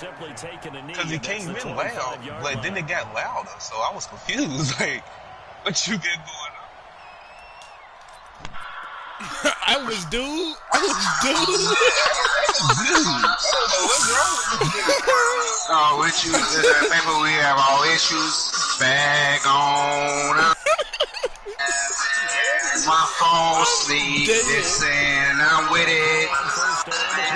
Simply taking a knee. Because it came in loud, but then it got louder, so I was confused. Like, what you got going on? I was dude. What's wrong with you? Oh, issues. Remember, we have all issues. Bag on. My phone sleep. Listen, I'm with it.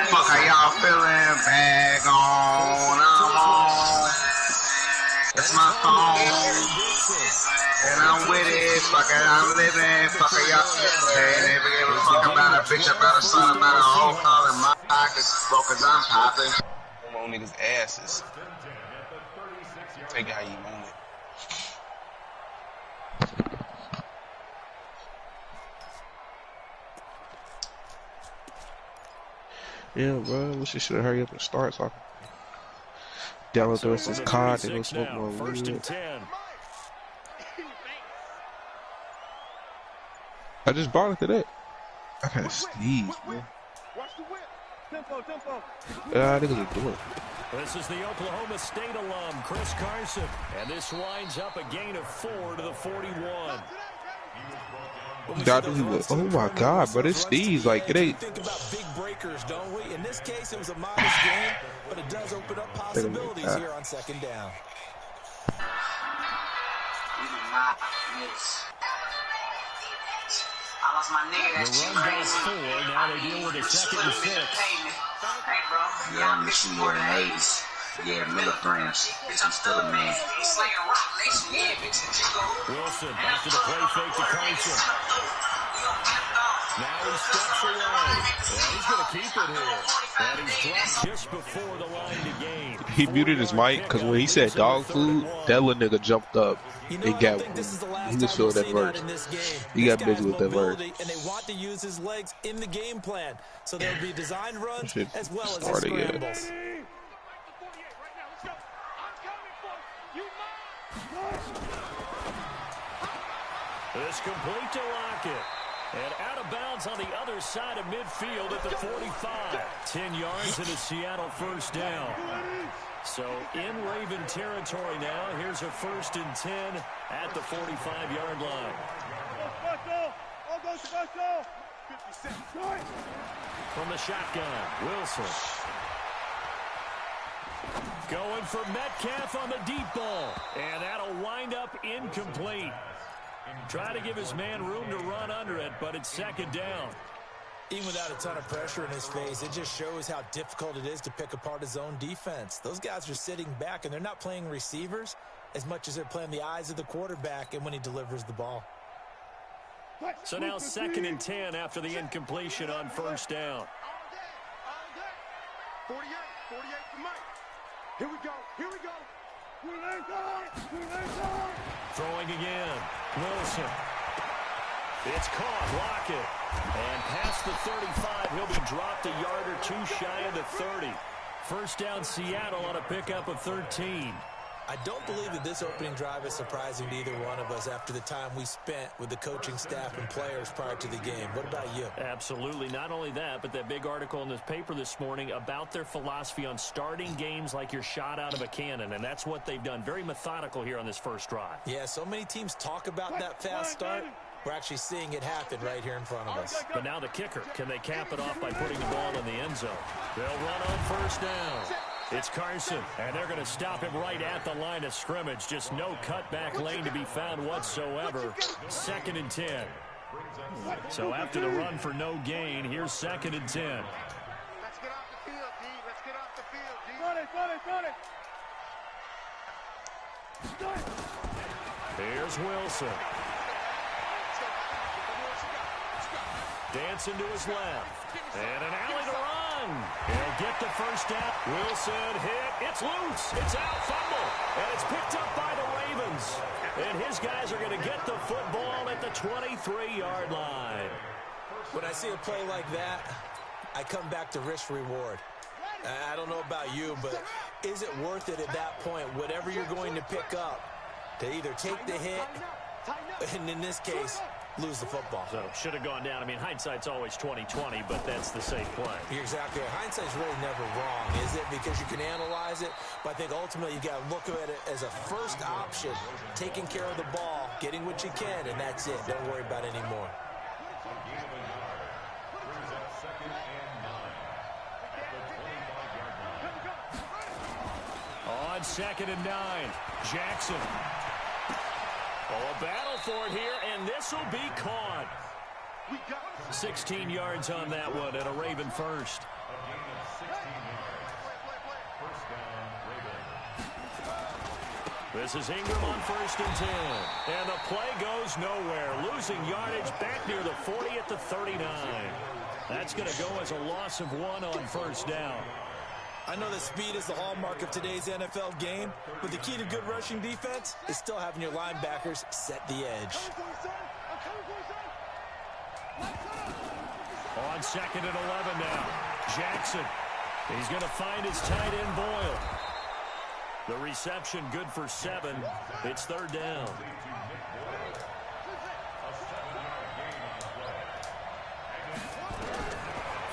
Fuck, how y'all feeling? Bag on. I'm on. That's my phone. And I'm with it. Fuck it, I'm living. Fuck it, y'all. Hey, they give a fuck about a bitch, about a son, about a whole calling my pockets. Broke as I'm popping. On niggas' asses. Take it how you want it. Yeah, bro. We should hurry up and start so I can download the rest of this card and go smoke more weed. I just bought it today. I gotta sneeze, man. Niggas are doing it. This is the Oklahoma State alum, Chris Carson. And this winds up a gain of 4 to the 41. Oh my God, but it's Steve's like it ain't. Think about big breakers, don't we? In this case, it was a modest game, but it does open up possibilities here on second down. I lost my nigga, that's the run got 4, now they deal with a 2nd and 6. Hey, bro. Yeah, I'm mixing more than 80s. Yeah, milligrams. Bitch, I'm still a man. Wilson after the play fake to Carson. Now he steps away. Yeah, he's going to keep it here. And he's dropped just before the line to gain. He muted his mic because when he said dog food, that little nigga jumped up. He got. He was feeling that verse. He got busy with that verse. And they want to use his legs in the game plan, so there'll be designed runs as well as scrambles. It's complete to Lockett. And out of bounds on the other side of midfield at the 45. 10 yards and a Seattle first down. So in Raven territory now. Here's a 1st and 10 at the 45-yard line. From the shotgun, Wilson. Going for Metcalf on the deep ball. And that'll wind up incomplete. Try to give his man room to run under it, but it's 2nd down. Even without a ton of pressure in his face, it just shows how difficult it is to pick apart his own defense. Those guys are sitting back, and they're not playing receivers as much as they're playing the eyes of the quarterback and when he delivers the ball. So now 2nd and 10 after the incompletion on 1st down. 48 for Mike. Here we go. Throwing again. Wilson. It's caught. Lockett. And past the 35, he'll be dropped a yard or 2 shy of the 30. First down Seattle on a pickup of 13. I don't believe that this opening drive is surprising to either one of us after the time we spent with the coaching staff and players prior to the game. What about you? Absolutely. Not only that, but that big article in this paper this morning about their philosophy on starting games like you're shot out of a cannon, and that's what they've done. Very methodical here on this first drive. Yeah, so many teams talk about that fast start. We're actually seeing it happen right here in front of us. But now the kicker. Can they cap it off by putting the ball in the end zone? They'll run on 1st down. It's Carson, and they're going to stop him right at the line of scrimmage. Just no cutback lane to be found whatsoever. 2nd and 10. So after the run for no gain, here's 2nd and 10. Let's get off the field, D. Let's get off the field, D. Run it. Here's Wilson. Dancing to his left. And an alley to run. He'll get the first down. Wilson hit. It's loose. It's out. Fumble. And it's picked up by the Ravens. And his guys are going to get the football at the 23-yard line. When I see a play like that, I come back to risk-reward. I don't know about you, but is it worth it at that point, whatever you're going to pick up, to either take the hit, and in this case, lose the football. So should have gone down. I mean, hindsight's always 20/20, but that's the safe play. You're exactly right. Hindsight's really never wrong, is it? Because you can analyze it, but I think ultimately you got to look at it as a first option, taking care of the ball, getting what you can, and that's it. Don't worry about it anymore. On 2nd and 9, Jackson. Oh, a battle for it here, and this will be caught. 16 yards on that one, and a Raven first. This is Ingram on 1st and 10. And the play goes nowhere. Losing yardage back near the 40 at the 39. That's going to go as a loss of 1 on 1st down. I know that speed is the hallmark of today's NFL game, but the key to good rushing defense is still having your linebackers set the edge. On 2nd and 11 now, Jackson. He's going to find his tight end Boyle. The reception good for 7. It's 3rd down.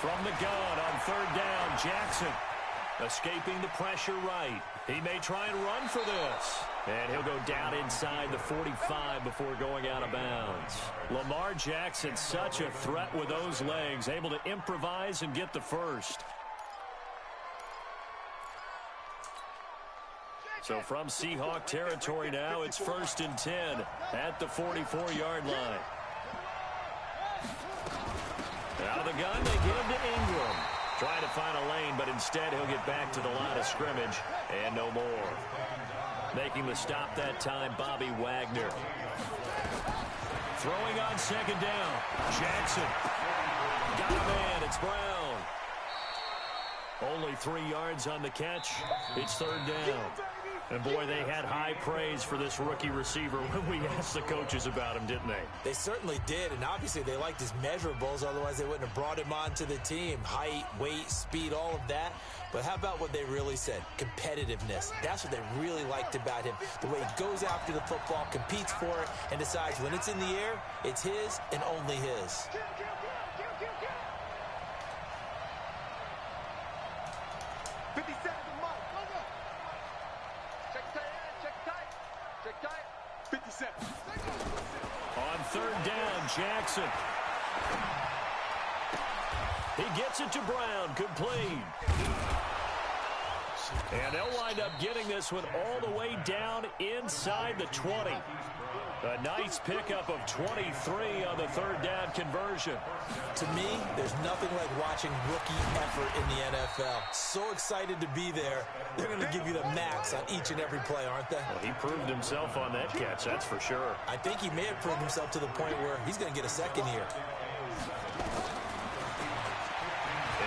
From the gun on 3rd down, Jackson. Escaping the pressure right. He may try and run for this. And he'll go down inside the 45 before going out of bounds. Lamar Jackson, such a threat with those legs, able to improvise and get the first. So from Seahawk territory now, it's 1st and 10 at the 44-yard line. Out of the gun, they give to Ingram. Trying to find a lane, but instead he'll get back to the line of scrimmage and no more. Making the stop that time, Bobby Wagner. Throwing on 2nd down. Jackson. Got a man. It's Brown. Only 3 yards on the catch. It's 3rd down. And, boy, they had high praise for this rookie receiver when we asked the coaches about him, didn't they? They certainly did, and obviously they liked his measurables. Otherwise, they wouldn't have brought him onto the team. Height, weight, speed, all of that. But how about what they really said? Competitiveness. That's what they really liked about him. The way he goes after the football, competes for it, and decides when it's in the air, it's his and only his. On 3rd down, Jackson. He gets it to Brown, complete. And they'll wind up getting this one all the way down inside the 20. A nice pickup of 23 on the 3rd down conversion. To me, there's nothing like watching rookie effort in the NFL. So excited to be there. They're going to give you the max on each and every play, aren't they? Well, he proved himself on that catch, that's for sure. I think he may have proved himself to the point where he's going to get a second here.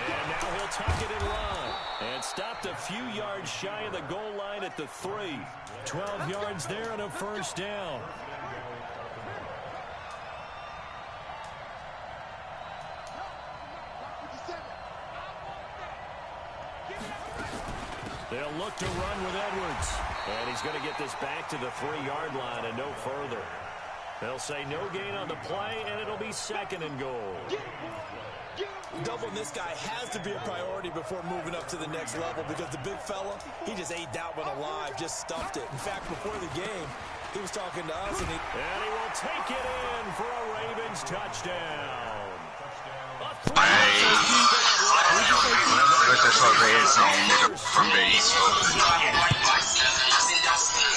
And now he'll tuck it in line. And stopped a few yards shy of the goal line at the 3. 12 yards there and a 1st down. They'll look to run with Edwards. And he's going to get this back to the 3-yard line and no further. They'll say no gain on the play, and it'll be 2nd and goal. Doubling this guy has to be a priority before moving up to the next level because the big fella, he just ate that one alive, just stuffed it. In fact, before the game, he was talking to us, and he will take it in for a Ravens touchdown. Let's just hope they hit some nigga from the East Coast.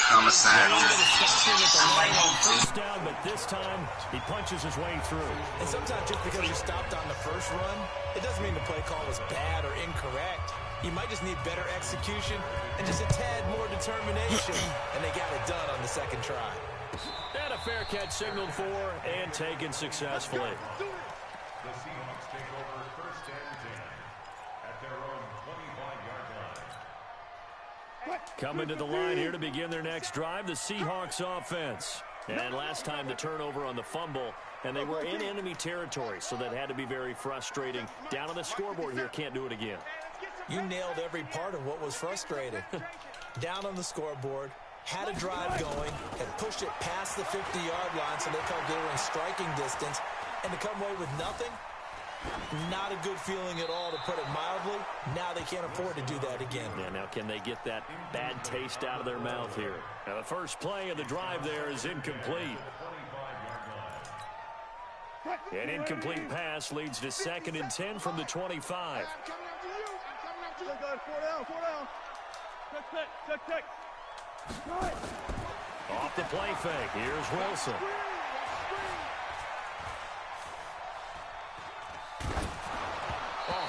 Homicide. First down, but this time he punches his way through. And sometimes just because you stopped on the first run, it doesn't mean the play call was bad or incorrect. You might just need better execution and just a tad more determination. And they got it done on the 2nd try. And a fair catch signaled for and taken successfully. The Seahawks take over 1st and 10 at their own 25-yard line. Coming to the line here to begin their next drive, the Seahawks offense. And last time the turnover on the fumble, and they were in enemy territory, so that had to be very frustrating. Down on the scoreboard here, can't do it again. You nailed every part of what was frustrating. Down on the scoreboard, had a drive going, had pushed it past the 50-yard line so they felt they were in striking distance, and to come away with nothing, not a good feeling at all, to put it mildly. Now they can't afford to do that again. Yeah, now can they get that bad taste out of their mouth here? Now the first play of the drive there is incomplete. An incomplete pass leads to 2nd and 10 from the 25. Off the play fake. Here's Wilson.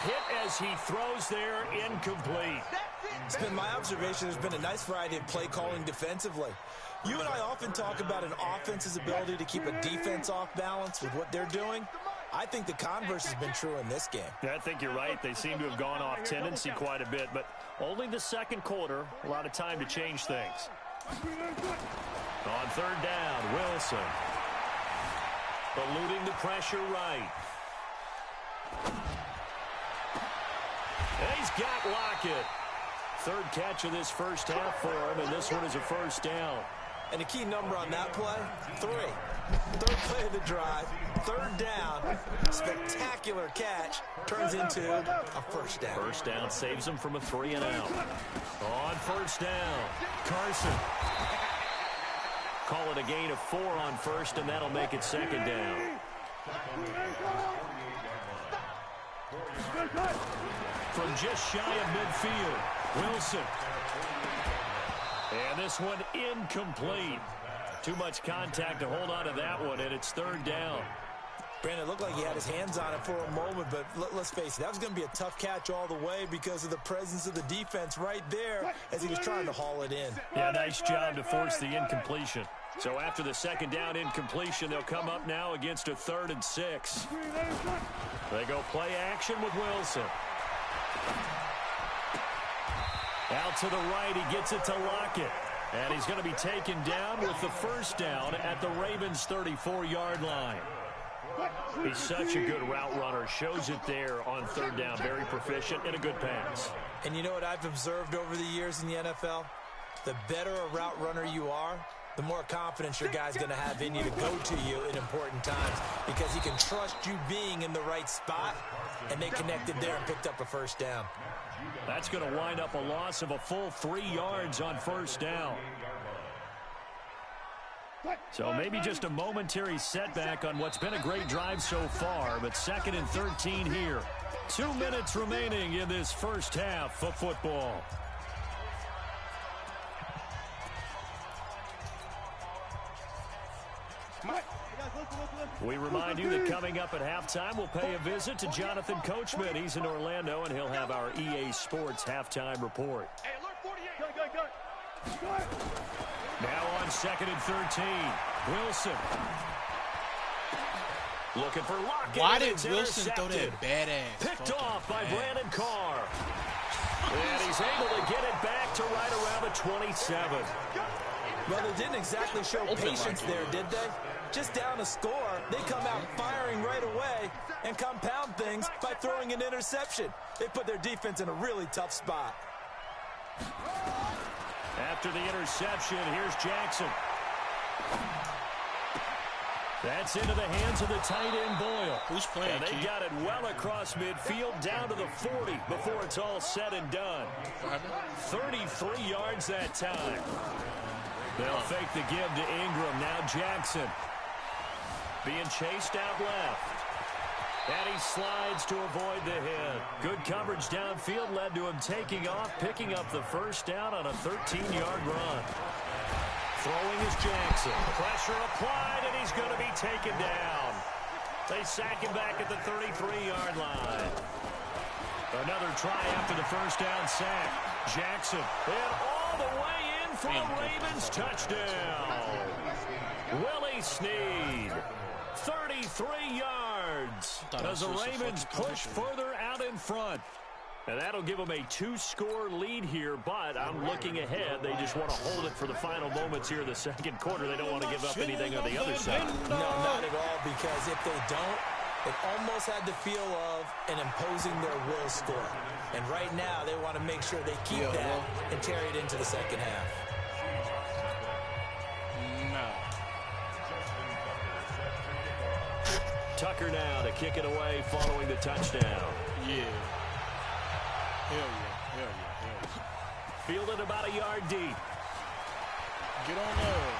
Hit as he throws there, incomplete. It's been my observation there's been a nice variety of play calling defensively. You and I often talk about an offense's ability to keep a defense off balance with what they're doing. I think the converse has been true in this game. Yeah, I think you're right. They seem to have gone off tendency quite a bit, but only the second quarter, a lot of time to change things. On 3rd down, Wilson. Eluding the pressure right. And he's got Lockett. 3rd catch of this first half for him, and this one is a first down. And a key number on that play, 3. 3rd play of the drive, 3rd down, spectacular catch, turns into a first down. First down saves him from a 3 and out. On 1st down, Carson. Call it a gain of 4 on 1st, and that'll make it 2nd down. From just shy of midfield, Wilson. And this one incomplete. Too much contact to hold on to that one, and it's 3rd down. Brandon, it looked like he had his hands on it for a moment, but let's face it, that was going to be a tough catch all the way because of the presence of the defense right there as he was trying to haul it in. Yeah, nice job to force the incompletion. So after the 2nd down incompletion, they'll come up now against a 3rd and 6. They go play action with Wilson. Out to the right, he gets it to Lockett. And he's going to be taken down with the first down at the Ravens' 34-yard line. He's such a good route runner. Shows it there on 3rd down. Very proficient and a good pass. And you know what I've observed over the years in the NFL? The better a route runner you are, the more confidence your guy's going to have in you to go to you in important times because he can trust you being in the right spot, and they connected there and picked up a first down. That's going to wind up a loss of a full 3 yards on 1st down. So maybe just a momentary setback on what's been a great drive so far, but 2nd and 13 here. 2 minutes remaining in this first half of football. We remind you that coming up at halftime, we'll pay a visit to Jonathan Coachman. He's in Orlando, and he'll have our EA Sports halftime report. Now on 2nd and 13, Wilson. Looking for Lockett. Why did Wilson throw that badass? Picked off by Brandon Carr. And he's able to get it back to right around the 27. Well, they didn't exactly show patience there, did they? Just down a score, they come out firing right away and compound things by throwing an interception. They put their defense in a really tough spot. After the interception, here's Jackson. That's into the hands of the tight end Boyle. Who's playing? And they got it well across midfield down to the 40 before it's all said and done. 33 yards that time. They'll fake the give to Ingram. Now Jackson being chased out left. And he slides to avoid the hit. Good coverage downfield led to him taking off, picking up the first down on a 13-yard run. Throwing is Jackson. Pressure applied, and he's going to be taken down. They sack him back at the 33-yard line. Another try after the first down sack. Jackson, and all the way in for a Ravens touchdown. Willie Snead, 33 yards as the Ravens push further out in front. And that'll give them a 2-score lead here, but I'm looking ahead. They just want to hold it for the final moments here in the second quarter. They don't want to give up anything on the other side. No, not at all, because if they don't, it almost had the feel of an imposing their will score. And right now, they want to make sure they keep that and carry it into the second half. Tucker now to kick it away following the touchdown. Yeah. Hell yeah. Hell yeah. Hell yeah. Fielded about a yard deep. Get on there.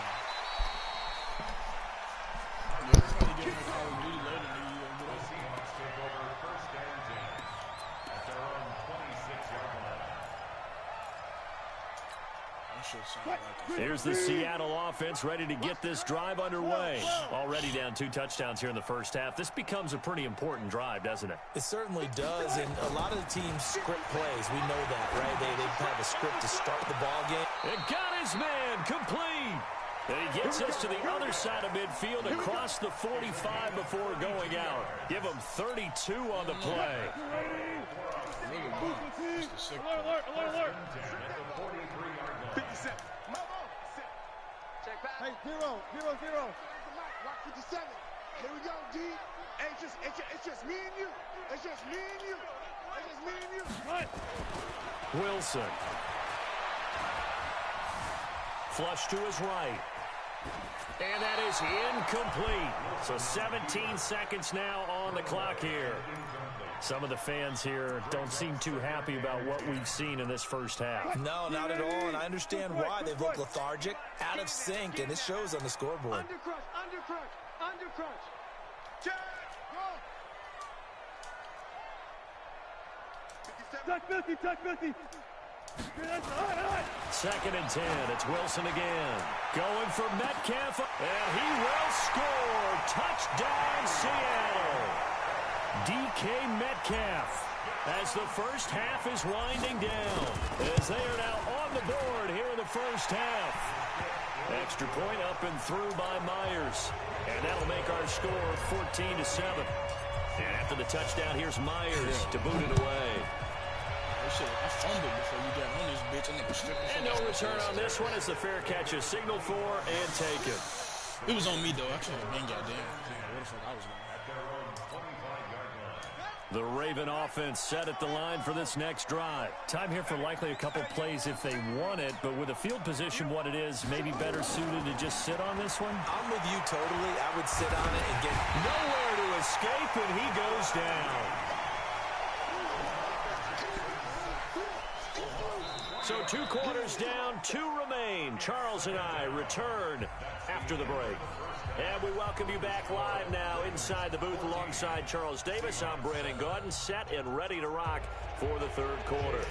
Yeah, probably get on Call of Duty later. The Seahawks take over first and 10 at their own 26-yard line. Here's the Seattle offense ready to get this drive underway. Already down 2 touchdowns here in the first half. This becomes a pretty important drive, doesn't it? It certainly does, and a lot of the teams script plays. We know that, right? They have a script to start the ball game. It got his man complete. And he gets us to the other side of midfield across the 45 before going out. Give him 32 on the play. Alert. At the 43-yard line. 57. Check back. Hey, 0. Watch 57. Here we go, D. Hey, it's just me and you. It's just me and you. Wilson. Flush to his right. And that is incomplete. So 17 seconds now on the clock here. Some of the fans here don't seem too happy about what we've seen in this first half. No, not at all, and I understand why. They've looked lethargic, out of sync, and it shows on the scoreboard. Undercrush. Check. Go. Touch 50. Second and 10. It's Wilson again. Going for Metcalf. And he will score. Touchdown, Seattle. DK Metcalf. As the first half is winding down. As they are now on the board here in the first half. Extra point up and through by Myers. And that'll make our score 14-7. And after the touchdown, here's Myers to boot it away. I fumbled before you got on this bitch. And no return on this one as the fair catch is signaled for and taken. It was on me, though. I could have been goddamn. What the fuck I was doing? The Raven offense set at the line for this next drive. Time here for likely a couple plays if they want it, but with a field position what it is, maybe better suited to just sit on this one? I'm with you totally. I would sit on it and get nowhere to escape, and he goes down. So 2 quarters down, 2 remain. Charles and I return after the break. And we welcome you back live now inside the booth alongside Charles Davis. I'm Brandon Gaudin, set and ready to rock for the third quarter.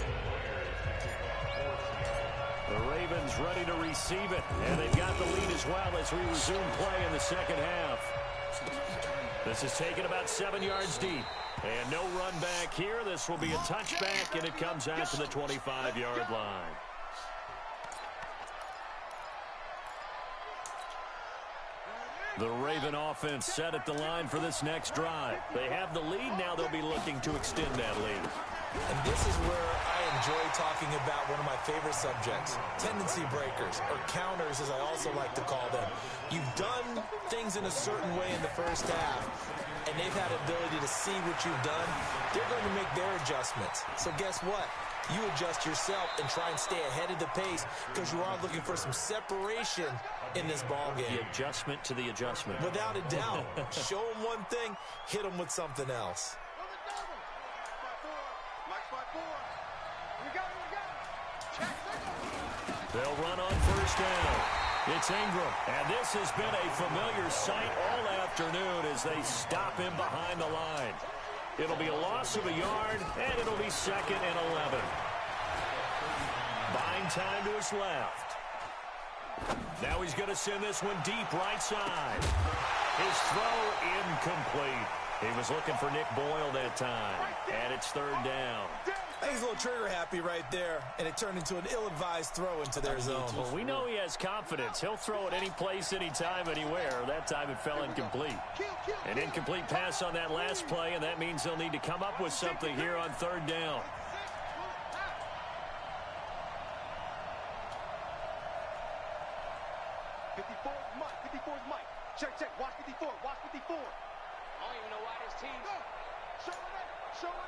The Ravens ready to receive it, and they've got the lead as well as we resume play in the second half. This is taken about 7 yards deep. And no run back here. This will be a touchback, and it comes out to the 25-yard line. The Raven offense set at the line for this next drive. They have the lead. Now they'll be looking to extend that lead. And this is where I enjoy talking about one of my favorite subjects, tendency breakers, or counters as I also like to call them. You've done things in a certain way in the first half, and they've had ability to see what you've done. They're going to make their adjustments. So guess what? You adjust yourself and try and stay ahead of the pace because you are looking for some separation in this ball game. The adjustment to the adjustment. Without a doubt. Show them one thing, hit them with something else. They'll run on first down. It's Ingram, and this has been a familiar sight all afternoon as they stop him behind the line. It'll be a loss of a yard, and it'll be 2nd and 11. Buying time to his left. Now he's going to send this one deep right side. His throw incomplete. He was looking for Nick Boyle that time, and it's 3rd down. He's a little trigger happy right there, and it turned into an ill-advised throw into their zone. Well, we know he has confidence. He'll throw it any place, anytime, anywhere. That time it fell incomplete. An incomplete pass on that last play, and that means they'll need to come up with something here on 3rd down. Mike. Check. Watch 54. I don't even know why this team. Show it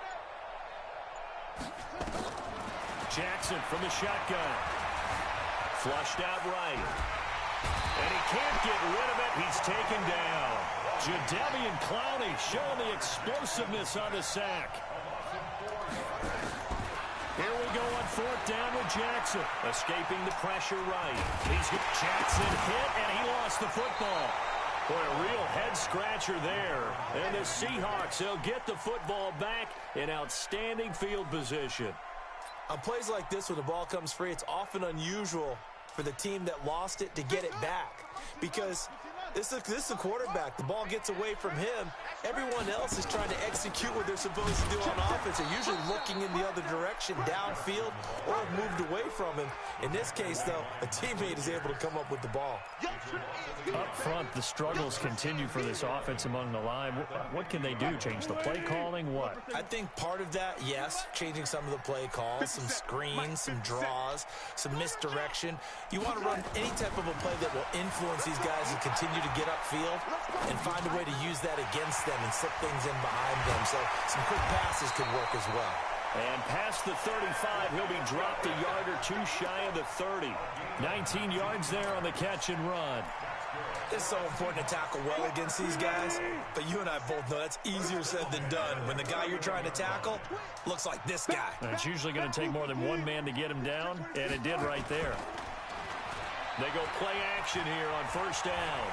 up. Jackson from the shotgun. Flushed out right. And he can't get rid of it. He's taken down. Jadeveon Clowney showing the explosiveness on the sack. Here we go on 4th down with Jackson. Escaping the pressure right. Jackson hit, and he lost the football. Boy, a real head-scratcher there. And the Seahawks, they'll get the football back in outstanding field position. On plays like this, when the ball comes free, it's often unusual for the team that lost it to get it back. Because this is the quarterback. The ball gets away from him. Everyone else is trying to execute what they're supposed to do on offense. They're usually looking in the other direction, downfield, or have moved away from him. In this case, though, a teammate is able to come up with the ball. Up front, the struggles continue for this offense among the line. What can they do? Change the play calling? What? I think part of that, yes, changing some of the play calls, some screens, some draws, some misdirection. You want to run any type of a play that will influence these guys and continue to get upfield and find a way to use that against them and slip things in behind them. So some quick passes could work as well. And past the 35, he'll be dropped a yard or two shy of the 30. 19 yards there on the catch and run. It's so important to tackle well against these guys, but you and I both know that's easier said than done. When the guy you're trying to tackle looks like this guy. And it's usually going to take more than one man to get him down, and it did right there. They go play action here on 1st down.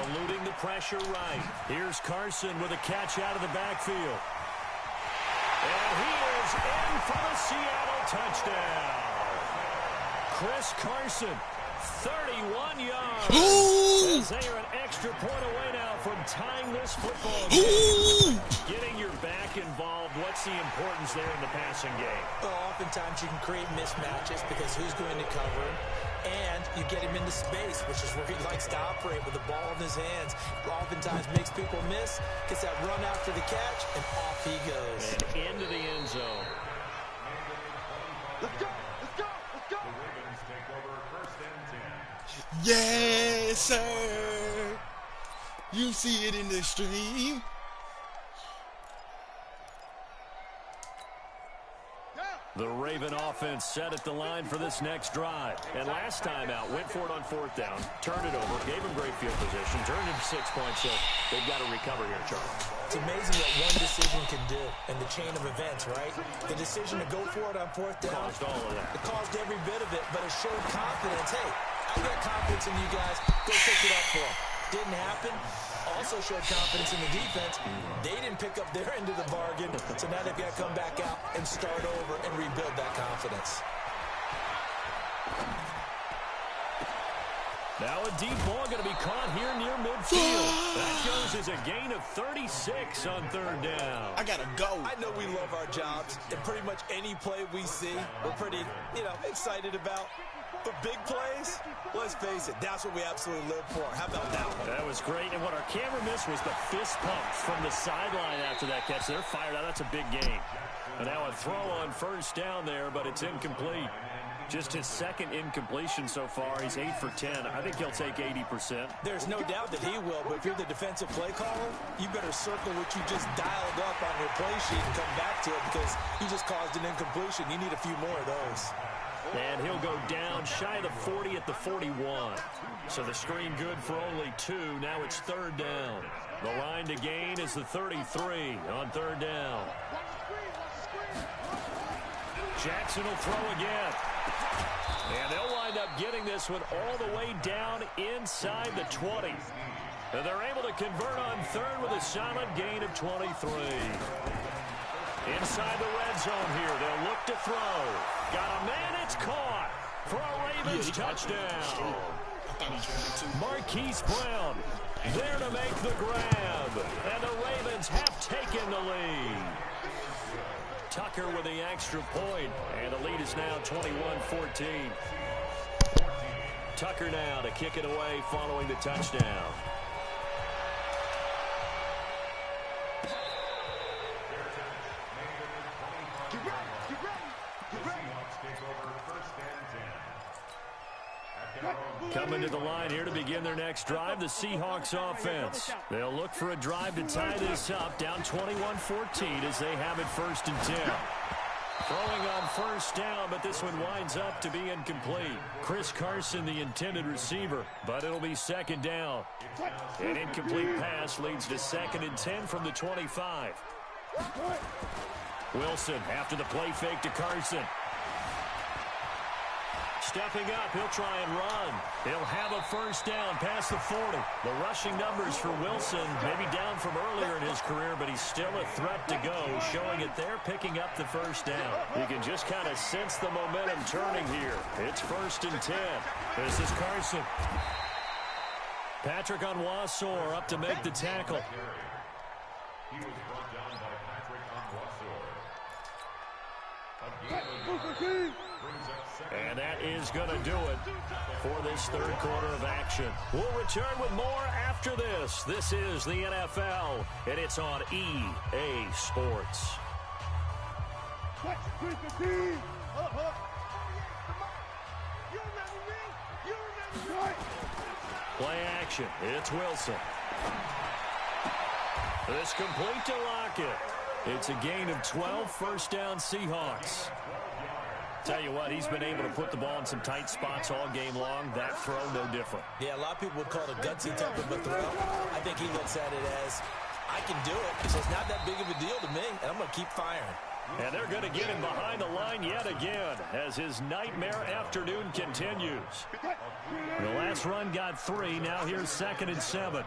Eluding the pressure right. Here's Carson with a catch out of the backfield. And he is in for the Seattle touchdown. Chris Carson, 31 yards. As they are an extra point away now from tying this football game. Getting your back involved, what's the importance there in the passing game? Well, oftentimes you can create mismatches because who's going to cover him? And you get him into space, which is where he likes to operate with the ball in his hands. Oftentimes makes people miss, gets that run after the catch, and off he goes. And into the end zone. Let's go! Let's go! Let's go! The Ravens take over 1st and 10. Yes, sir. You see it in the stream. The Raven offense set at the line for this next drive. And last time out, went for it on 4th down, turned it over, gave him great field position, turned it to 6 points, so they've got to recover here, Charles. It's amazing what one decision can do in the chain of events, right? The decision to go for it on 4th down. Caused all of that. It caused every bit of it, but it showed confidence. Hey, I got confidence in you guys. Go pick it up for them. Didn't happen. Also showed confidence in the defense. They didn't pick up their end of the bargain, so now they've got to come back out and start over and rebuild that confidence. Now a deep ball going to be caught here near midfield. That goes as a gain of 36 on 3rd down. I gotta go. I know we love our jobs, and pretty much any play we see, we're pretty, excited about. But big plays, let's face it, that's what we absolutely live for. How about that one? That was great, and what our camera missed was the fist pump from the sideline after that catch. They're fired out. That's a big gain. And now a throw on 1st down there, but it's incomplete. Just his 2nd incompletion so far. He's 8 for 10. I think he'll take 80%. There's no doubt that he will, but if you're the defensive play caller, you better circle what you just dialed up on your play sheet and come back to it because you just caused an incompletion. You need a few more of those. And he'll go down shy of the 40 at the 41. So the screen good for only 2. Now it's 3rd down. The line to gain is the 33 on 3rd down. Jackson will throw again. And they'll wind up getting this one all the way down inside the 20. And they're able to convert on 3rd with a solid gain of 23. Inside the red zone here, they'll look to throw. Got a man, it's caught for a Ravens touchdown. Marquise Brown there to make the grab. And the Ravens have taken the lead. Tucker with the extra point, and the lead is now 21-14. Tucker now to kick it away following the touchdown. Coming to the line here to begin their next drive, the Seahawks offense. They'll look for a drive to tie this up, down 21-14 as they have it 1st and 10. Throwing on first down, but this one winds up to be incomplete. Chris Carson, the intended receiver, but it'll be second down. An incomplete pass leads to 2nd and 10 from the 25. Wilson after the play fake to Carson. Stepping up, he'll try and run. He'll have a first down past the 40. The rushing numbers for Wilson, maybe down from earlier in his career, but he's still a threat to go, showing it there, picking up the first down. You can just kind of sense the momentum turning here. It's 1st and 10. This is Carson. Patrick Onwuasor up to make the tackle. He was brought down by Patrick Onwuasor. And that is going to do it for this 3rd quarter of action. We'll return with more after this. This is the NFL, and it's on EA Sports. Play action. It's Wilson. It's complete to Lockett. It's a gain of 12, first down Seahawks. Tell you what, he's been able to put the ball in some tight spots all game long. That throw, no different. Yeah, a lot of people would call it a gutsy type of a throw. I think he looks at it as, I can do it, so it's not that big of a deal to me, and I'm going to keep firing. And they're going to get him behind the line yet again as his nightmare afternoon continues. The last run got 3. Now here's 2nd and 7.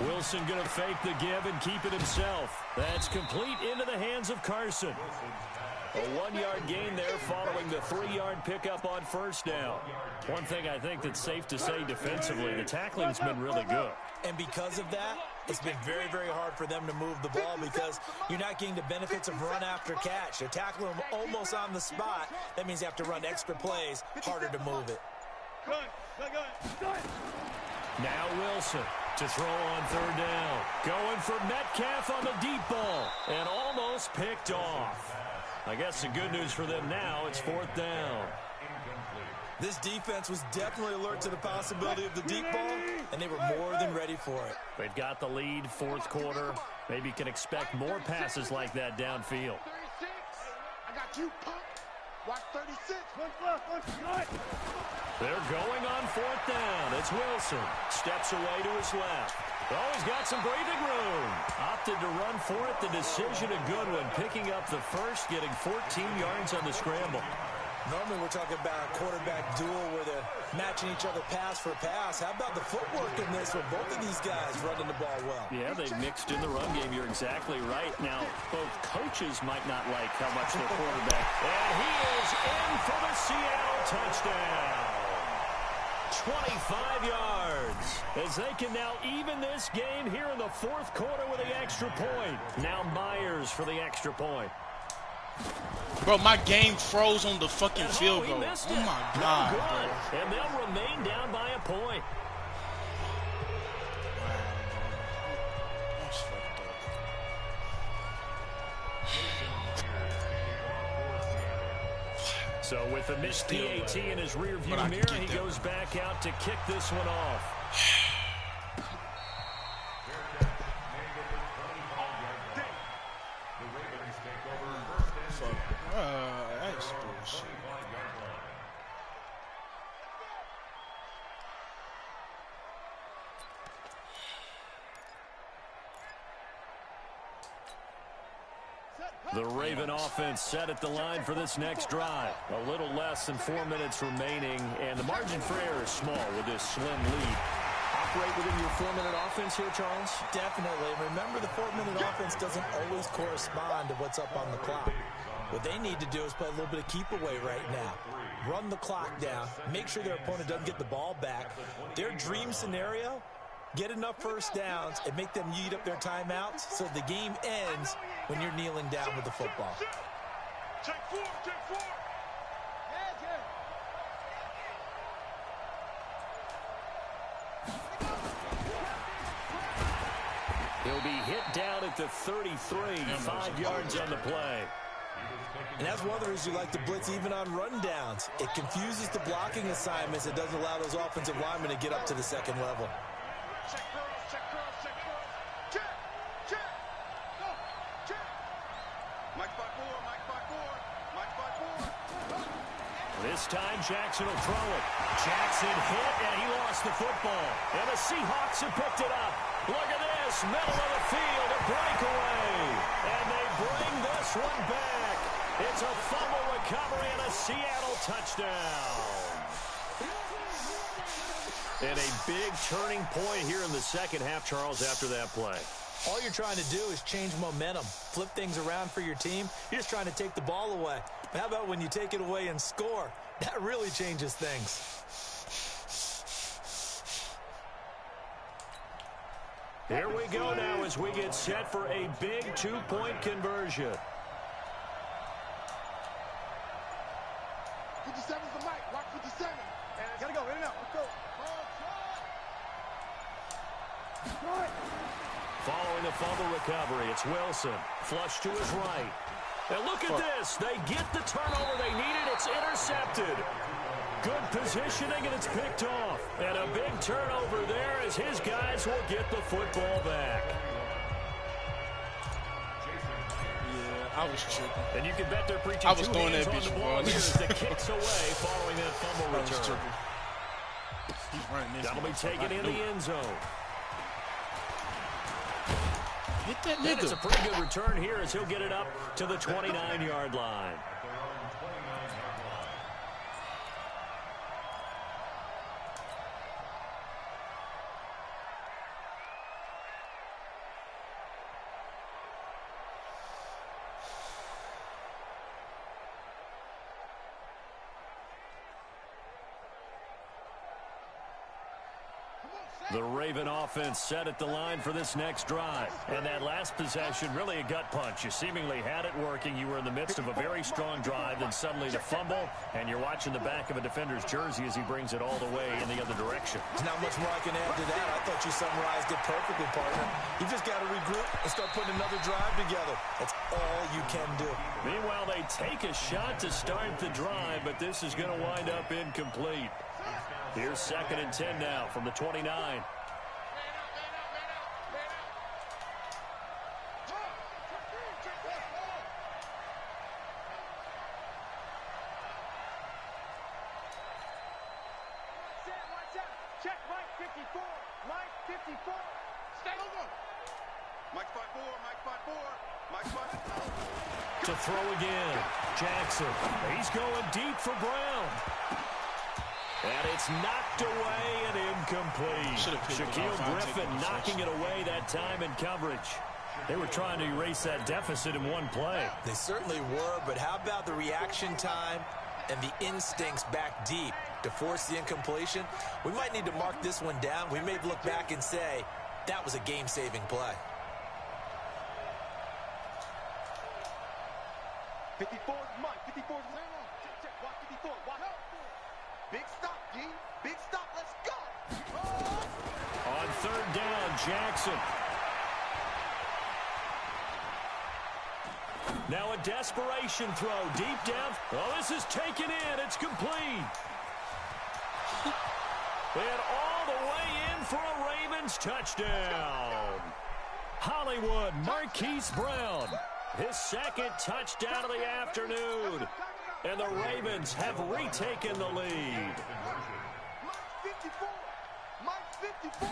Wilson going to fake the give and keep it himself. That's complete into the hands of Carson. A 1-yard gain there following the 3-yard pickup on first down. One thing I think that's safe to say defensively, the tackling's been really good. And because of that, it's been very, very hard for them to move the ball because you're not getting the benefits of run after catch. They're tackling them almost on the spot. That means you have to run extra plays, harder to move it. Now Wilson to throw on 3rd down. Going for Metcalf on the deep ball and almost picked off. I guess the good news for them now, it's 4th down. This defense was definitely alert to the possibility of the deep ball, and they were more than ready for it. They've got the lead, 4th quarter. Maybe can expect more passes like that downfield. 36. I got you, punk. Watch 36. They're going on 4th down. It's Wilson. Steps away to his left. Oh, he's got some breathing room. Opted to run for it. The decision a good one. Picking up the first, getting 14 yards on the scramble. Normally we're talking about a quarterback duel where they're matching each other pass for pass. How about the footwork in this with both of these guys running the ball well? Yeah, they've mixed in the run game. You're exactly right. Now, both coaches might not like how much their quarterback. And he is in for the Seattle touchdown. 25 yards as they can now even this game here in the 4th quarter with the extra point. Now Myers for the extra point. Bro, my game froze on the fucking field goal. Oh my God, bro. And they'll remain down by a point. So with a missed PAT in his rearview mirror, he goes back out to kick this one off. That's bullshit. The Raven offense set at the line for this next drive. A little less than 4 minutes remaining, and the margin for error is small with this slim lead. Operate within your 4-minute offense here, Charles? Definitely. Remember, the 4-minute offense doesn't always correspond to what's up on the clock. What they need to do is play a little bit of keep away right now. Run the clock down. Make sure their opponent doesn't get the ball back. Their dream scenario, get enough first downs and make them eat up their timeouts so the game ends when you're kneeling down with the football. Take 4, take 4. He'll be hit down at the 33, 5 yards on the play. And that's one of the reasons you like to blitz even on rundowns. It confuses the blocking assignments. It doesn't allow those offensive linemen to get up to the second level. Check girls, check girls, check girls. Check, check. This time Jackson will throw it. Jackson hit, and he lost the football. And the Seahawks have picked it up. Look at this, middle of the field, a breakaway. And they bring this one back. It's a fumble recovery and a Seattle touchdown. And a big turning point here in the second half, Charles, after that play. All you're trying to do is change momentum, flip things around for your team. You're just trying to take the ball away. How about when you take it away and score? That really changes things. Here we go now as we get set for a big two-point conversion. 57's the mic. Watch 57. Gotta go. In and out. Let's go. Following the fumble recovery, it's Wilson. Flush to his right. And look at this. They get the turnover they needed. It's intercepted. Good positioning, and it's picked off. And a big turnover there as his guys will get the football back. Yeah, I was tripping. And you can bet they're preaching I was throwing that bitch on the ball here as the kicks away following that fumble return. He's running this. That'll be taken in the end zone. Hit that And nigga. it's a pretty good return here as he'll get it up to the 29-yard line. The Raven offense set at the line for this next drive. And that last possession, really a gut punch. You seemingly had it working. You were in the midst of a very strong drive, then suddenly the fumble, and you're watching the back of a defender's jersey as he brings it all the way in the other direction. There's not much more I can add to that. I thought you summarized it perfectly, partner. You just got to regroup and start putting another drive together. That's all you can do. Meanwhile, they take a shot to start the drive, but this is going to wind up incomplete. Here's 2nd and 10 now from the 29. Check Mike 54. Mike 54. Stay over. Mike spot 4. Mike spot 4. Mike spot 4. To throw again. Jackson. He's going deep for Brown. And it's knocked away and incomplete. Shaquille Griffin knocking it away that time in coverage. They were trying to erase that deficit in one play. They certainly were, but how about the reaction time and the instincts back deep to force the incompletion? We might need to mark this one down. We may look back and say, that was a game-saving play. 54 is Mike. 54 is Mike. Check. Watch 54. Watch. Big stop, D. Big stop. Let's go. On 3rd down, Jackson. Now a desperation throw deep down. Oh, this is taken in. It's complete. And all the way in for a Ravens touchdown. Hollywood Marquise Brown. His 2nd touchdown of the afternoon. And the Ravens have retaken the lead. Mike 54. Mike 54.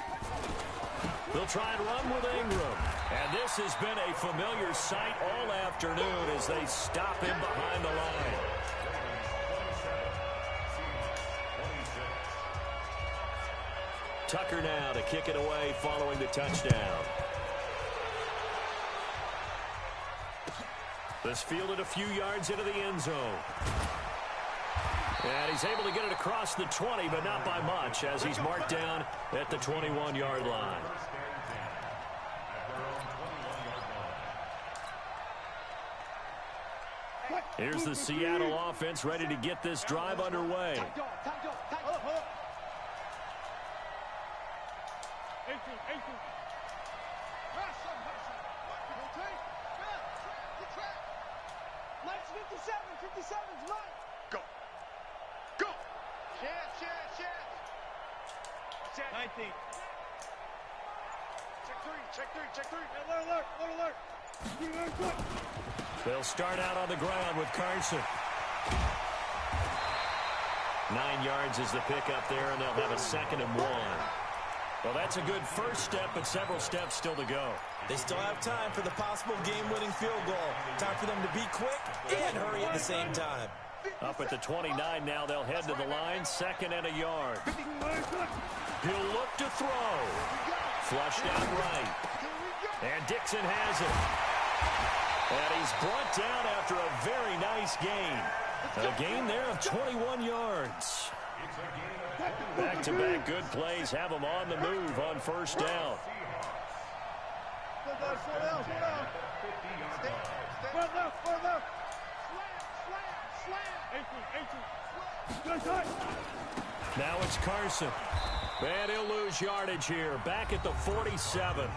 They'll try and run with Ingram. And this has been a familiar sight all afternoon as they stop him behind the line. Tucker now to kick it away following the touchdown. This fielded a few yards into the end zone. And he's able to get it across the 20, but not by much, as he's marked down at the 21-yard line. Here's the Seattle offense ready to get this drive underway. 18. Mike's 57. 57's Mike. Go. Go. Chance. 19. Check 3. Alert. They'll start out on the ground with Carson. 9 yards is the pickup there, and they'll have a 2nd and 1. Well, that's a good first step, but several steps still to go. They still have time for the possible game-winning field goal. Time for them to be quick and hurry at the same time. Up at the 29 now, they'll head to the line, 2nd and a yard. He'll look to throw. Flushed out right. And Dixon has it. And he's brought down after a very nice gain. A gain there of 21 yards. Back-to-back good plays have them on the move on first down. Now it's Carson. And he'll lose yardage here. Back at the 47.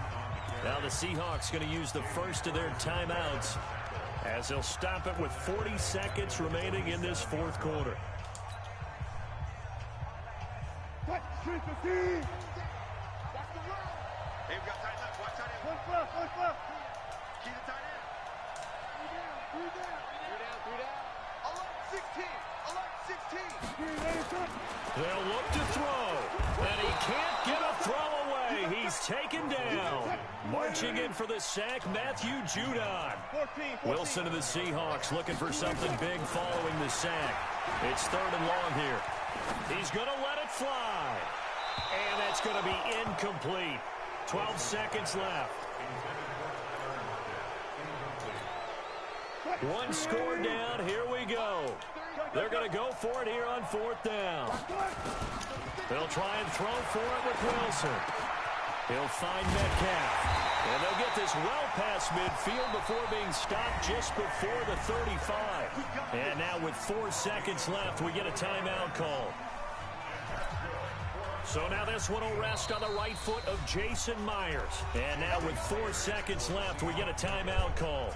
Now the Seahawks going to use the first of their timeouts as they'll stop it with 40 seconds remaining in this fourth quarter. Hey, we got tight left. Watch tight end. Look left. Key to tight end. Three down. Alert 16. They'll look to throw. And he can't get a throw away. He's taken down. Marching in for the sack, Matthew Judon. Wilson of the Seahawks looking for something big following the sack. It's 3rd and long here. He's going to let it fly. And that's going to be incomplete. 12 seconds left. One score down. Here we go. They're going to go for it here on 4th down. They'll try and throw for it with Wilson. He'll find Metcalf. And they'll get this well past midfield before being stopped just before the 35. And now with 4 seconds left, we get a timeout call. So now this one will rest on the right foot of Jason Myers. And now with 4 seconds left, we get a timeout call.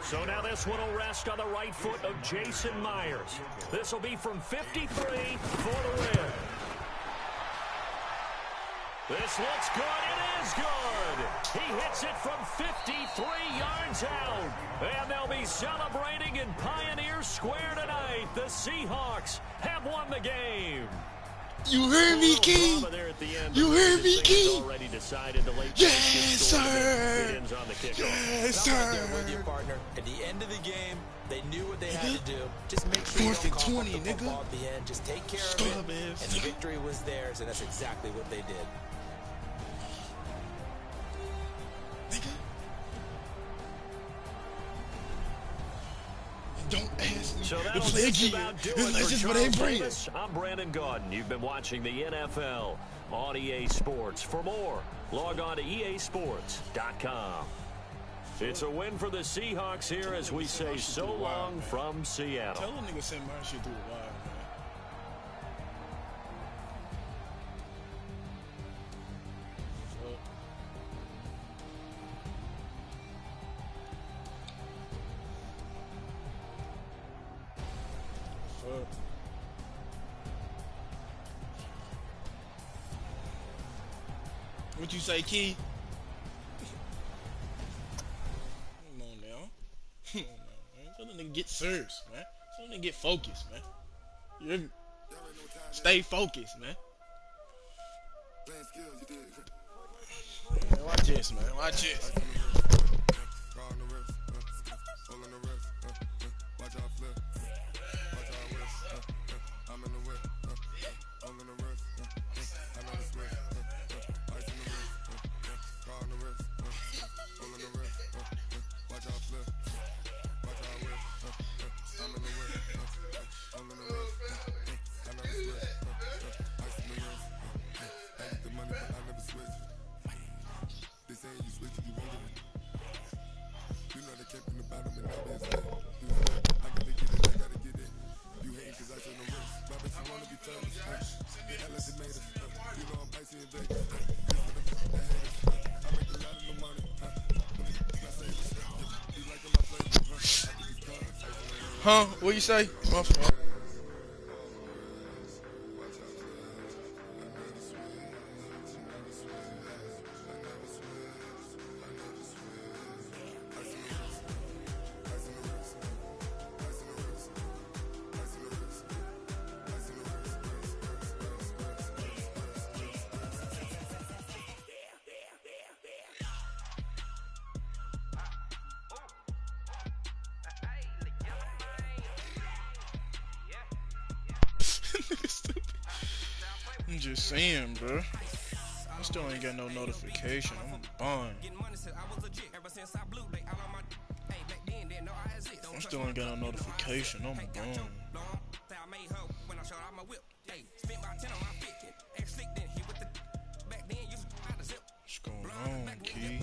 So now this one will rest on the right foot of Jason Myers. This will be from 53 for the win. This looks good. It is good. He hits it from 53 yards out. And they'll be celebrating in Pioneer Square tonight. The Seahawks have won the game. You heard me, King. You heard me, King. Yes, sir. Yes, sir. With your partner. At the end of the game, they knew what they had to do. Just make sure you don't cough up the football at the end. Just take care of it. And the victory was theirs, and that's exactly what they did. Don't ask me So to play again. It's just what they bring. I'm Brandon Gaudin. You've been watching the NFL on EA Sports. For more, log on to easports.com. It's a win for the Seahawks here as we say so long from Seattle. Tell a nigga send my shit through the wire, man. What you say, Key? Come on now. Come on now, man. Tell the nigga get serious, man. Tell the nigga get focused, man. You hear me? Stay focused, man. Man, watch this, man. Watch this. Huh? What you say? just saying, bro. I still ain't got no notification. I'm bummed. I still ain't got no notification. I'm bummed. What's going on, Key?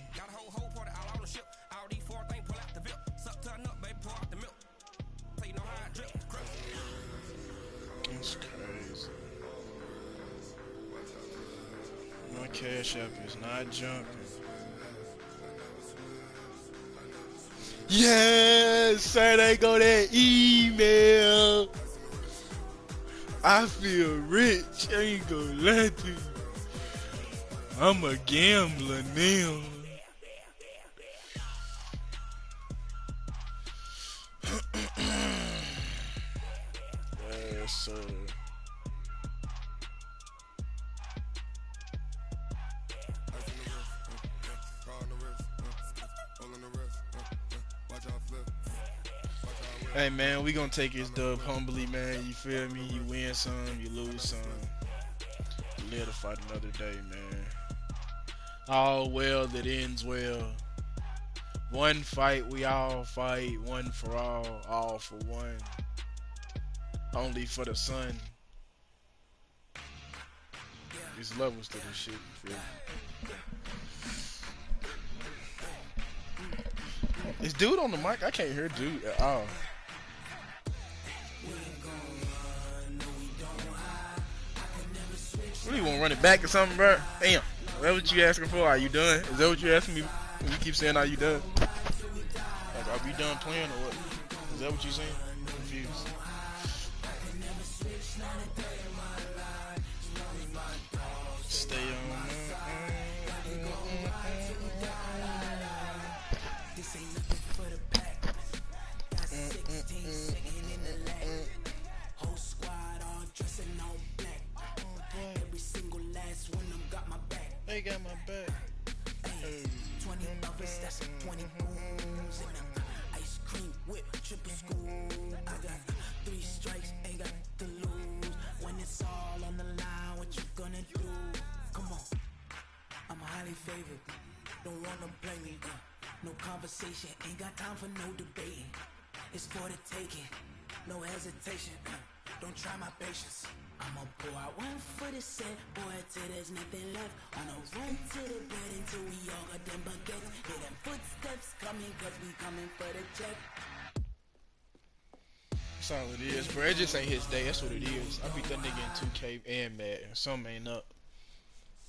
That's crazy. My Cash App is not jumping. Yes, sir, they go that email. I feel rich. I ain't gonna lie to you. I'm a gambler now. Yes, sir. Hey man, we gonna take his dub humbly, man. You feel me? You win some, you lose some. You live to fight another day, man. All well that ends well. One fight, we all fight. One for all for one. Only for the sun. There's levels to this shit, you feel me? Is dude on the mic? I can't hear dude at all. What do you want to run it back or something, bro? Damn. Is that what you asking for? Are you done? Is that what you asking me when you keep saying, are you done? Like, are we done playing or what? Is that what you saying? I'm confused. Stay on. They got my back. 20 others, that's 20 booms. Ice cream whip, triple school. I got 3 strikes, ain't got to lose. When it's all on the line, what you gonna do? Come on, I'm highly favored. Don't wanna play me. No conversation, ain't got time for no debating. It's for the taking, no hesitation. Don't try my patience. I'ma pour out one for the set, boy, till there's nothing left. On a run to the bed until we all got them baguettes. Hear them footsteps coming, cause we coming for the check. That's all it is, bro. It just ain't his day. That's what it is. I beat that nigga in 2K and Madden. Something ain't up.